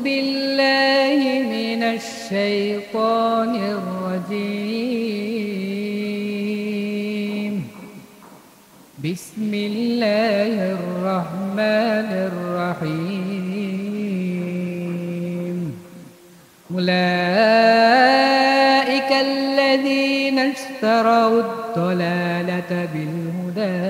بالله من الشيطان الرجيم. بسم الله الرحمن الرحيم. أولئك الذين اشتروا الضلالة بالهدى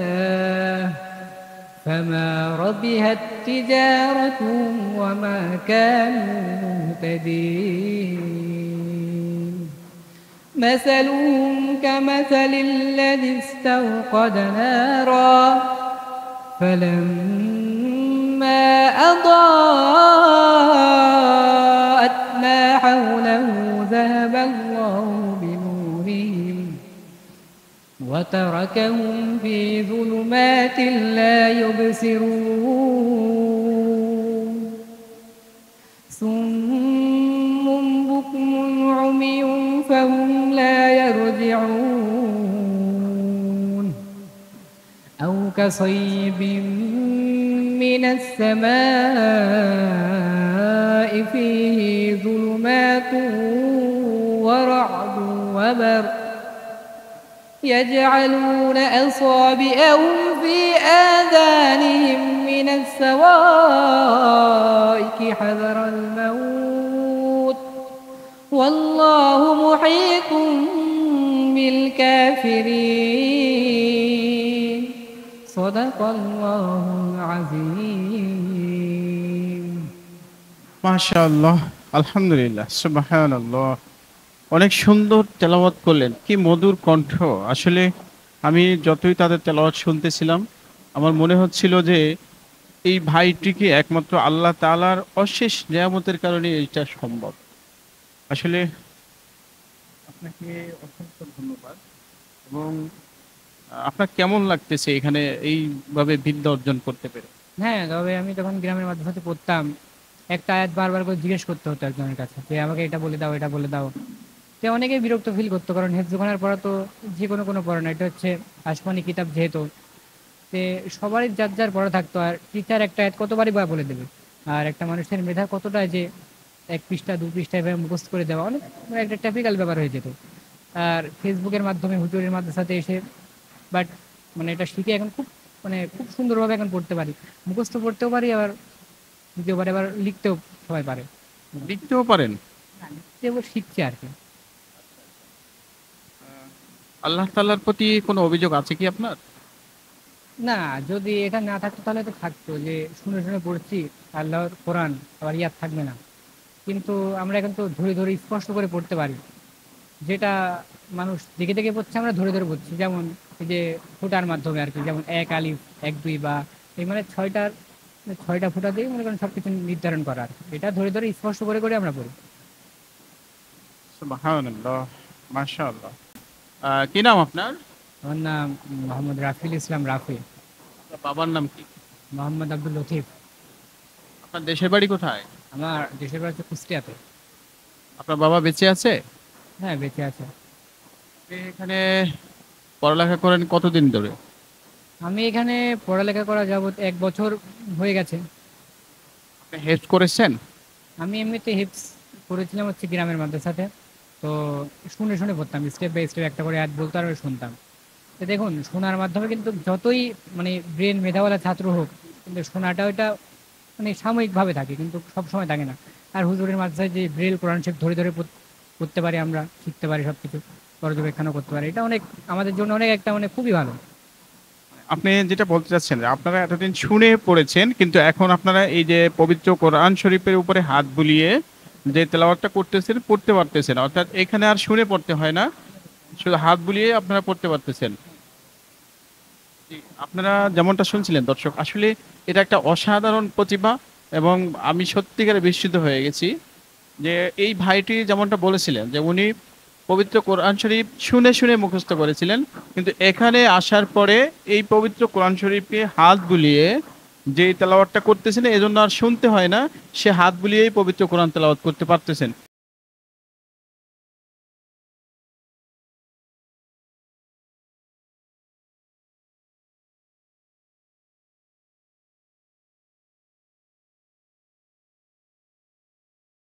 فما ربحت تجارتهم وما كانوا مهتدين. مثلهم كمثل الذي استوقد نارا فلما أضاءت ما حوله ذهب الله بنورهم وتركهم في ظلمات لا يبصرون. صم بكم عمي فهم لا يرجعون. أو كصيب من السماء فيه ظلمات ورعد وبرق يجعلون أصابعهم في آذانهم من الصواعق حذر الموت والله محيط بالكافرين. صدق الله العظيم. মাশাআল্লাহ, আলহামদুলিল্লাহ, সুবহানাল্লাহ। অনেক সুন্দর তেলাওয়াত করলেন, কি মধুর কণ্ঠ। আসলে আমি যতই তাদের তেলাওয়াত শুনতেছিলাম আমার মনে হচ্ছিল যে এই ভাইটিকে একমাত্র আল্লাহ তাআলার অশেষ নিয়ামতের কারণে এটা সম্ভব। আসলে আপনাকে অসংখ্য ধন্যবাদ। এবং আপনার কেমন লাগতেছে এখানে এইভাবে বিদ্যা অর্জন করতে পেরে? হ্যাঁ, তবে আমি তখন গ্রামের মাদ্রাসাতে পড়তাম, একটা আয়াত বারবার করে জিজ্ঞেস করতে হতো একজনের কাছে যে আমাকে এটা বলে দাও, এটা বলে দাও। তো অনেকেই বিরক্ত ফিল করতো, কারণ হেফজখানার পড়া তো যে কোনো পড়া না, এটা হচ্ছে আসমানি কিতাব যেহেতু। তে সবারই যার যার পড়া থাকতো, আর টিচার একটা আয়াত কতবারই বা বলে দেবে, আর একটা মানুষের মেধা কতটা যে এক পৃষ্ঠা দু পৃষ্ঠা এভাবে মুখস্থ করে দেওয়া অনেক একটা ট্যাপিক্যাল ব্যাপার হয়ে যেত। আর ফেসবুকের মাধ্যমে হুজুরের মাদ্রাসাতে এসে বাট এটা শিখে এখন খুব সুন্দরভাবে এখন পড়তে পারি, মুখস্থ পড়তেও পারি, আবার দ্বিতীয়বার আবার লিখতেও সবাই পারে। লিখতেও পারেন? লিখতেও শিখছে আর কি। আল্লাহ তাআলার প্রতি কোনো অভিযোগ আছে কি আপনার? না, যদি এটা না থাকতো তাহলে তো থাকতো যে শুনে শুনে পড়ছি আল্লাহর কোরআন, আবার ইয়াদ থাকবে না। কিন্তু আমরা এখন তো ধরে ধরে স্পষ্ট করে পড়তে পারি, যেটা মানুষ দেখে দেখে পড়ছে আমরা ধরে ধরে পড়ছি। যেমন এই যে ফুটার মাধ্যমে আর কি, যেমন এক আলিফ, এক দুই, বা এই ছয়টা ফুটা দিয়ে মনে করেন সবকিছু নির্ধারণ করা আর কি। এটা ধরে ধরে স্পষ্ট করে করে আমরা পড়ি। সুবহানাল্লাহ, মাশাআল্লাহ। কি নাম আপনার? আমার নাম মোহাম্মদ রাফিল ইসলাম রাফি। আপনার বাবার নাম কি? মোহাম্মদ আব্দুল লতিফ। আপনার দেশের বাড়ি কোথায়? আমার দেশের বাড়ি হচ্ছে কুষ্টিয়াতে। আপনার বাবা বেঁচে আছে? হ্যাঁ, বেঁচে আছে। আপনি এখানে পড়ালেখা করেন কতদিন ধরে? আমি এখানে পড়ালেখা করা যাবত 1 বছর হয়ে গেছে। আপনি হেফজ করেছেন? আমি এমনিতে হিপস করেছিলাম হচ্ছে গ্রামের মাদ্রাসাতে। তো শুনে শুনে পড়তাম, স্টেপ বাই স্টেপ একটা করে অ্যাড বলতো আর আমি শুনতাম। তো দেখুন, শোনার মাধ্যমে কিন্তু যতই ব্রেন মেধাওয়ালা ছাত্র হোক, কিন্তু শোনাটা ওইটা সাময়িকভাবে থাকে, কিন্তু সব সময় থাকে না। আর হুজুরের মাদ্রাসায় যে ব্রেল কোরআন শরীফ ধরে ধরে পড়তে পারি, আমরা শিখতে পারি, সব কিছু পর্যবেক্ষণও করতে পারি, এটা অনেক আমাদের জন্য অনেক একটা খুবই ভালো। আপনি যেটা বলতে চাচ্ছেন যে আপনারা এতদিন শুনে পড়েছেন, কিন্তু এখন আপনারা এই যে পবিত্র কোরআন শরীফের উপরে হাত বুলিয়ে যে তেলাওয়াতটা করতেছেন, পড়তে পারতেছেন, অর্থাৎ এখানে আর শুনে পড়তে হয় না, শুধু হাত বুলিয়ে আপনারা পড়তে পারতেছেন। আপনারা যেমনটা শুনছিলেন দর্শক, আসলে এটা একটা অসাধারণ প্রতিভা, এবং আমি সত্যিকারে বিস্মিত হয়ে গেছি যে এই ভাইটি যেমনটা বলেছিলেন যে উনি পবিত্র কোরআন শরীফ শুনে শুনে মুখস্থ করেছিলেন, কিন্তু এখানে আসার পরে এই পবিত্র কোরআন শরীফকে হাত বুলিয়ে যে তেলাওয়াতটা করতেছেন, এজন্য আর শুনতে হয় না, সে হাত বুলিয়েই পবিত্র কোরআন তেলাওয়াত করতে পারতেছেন।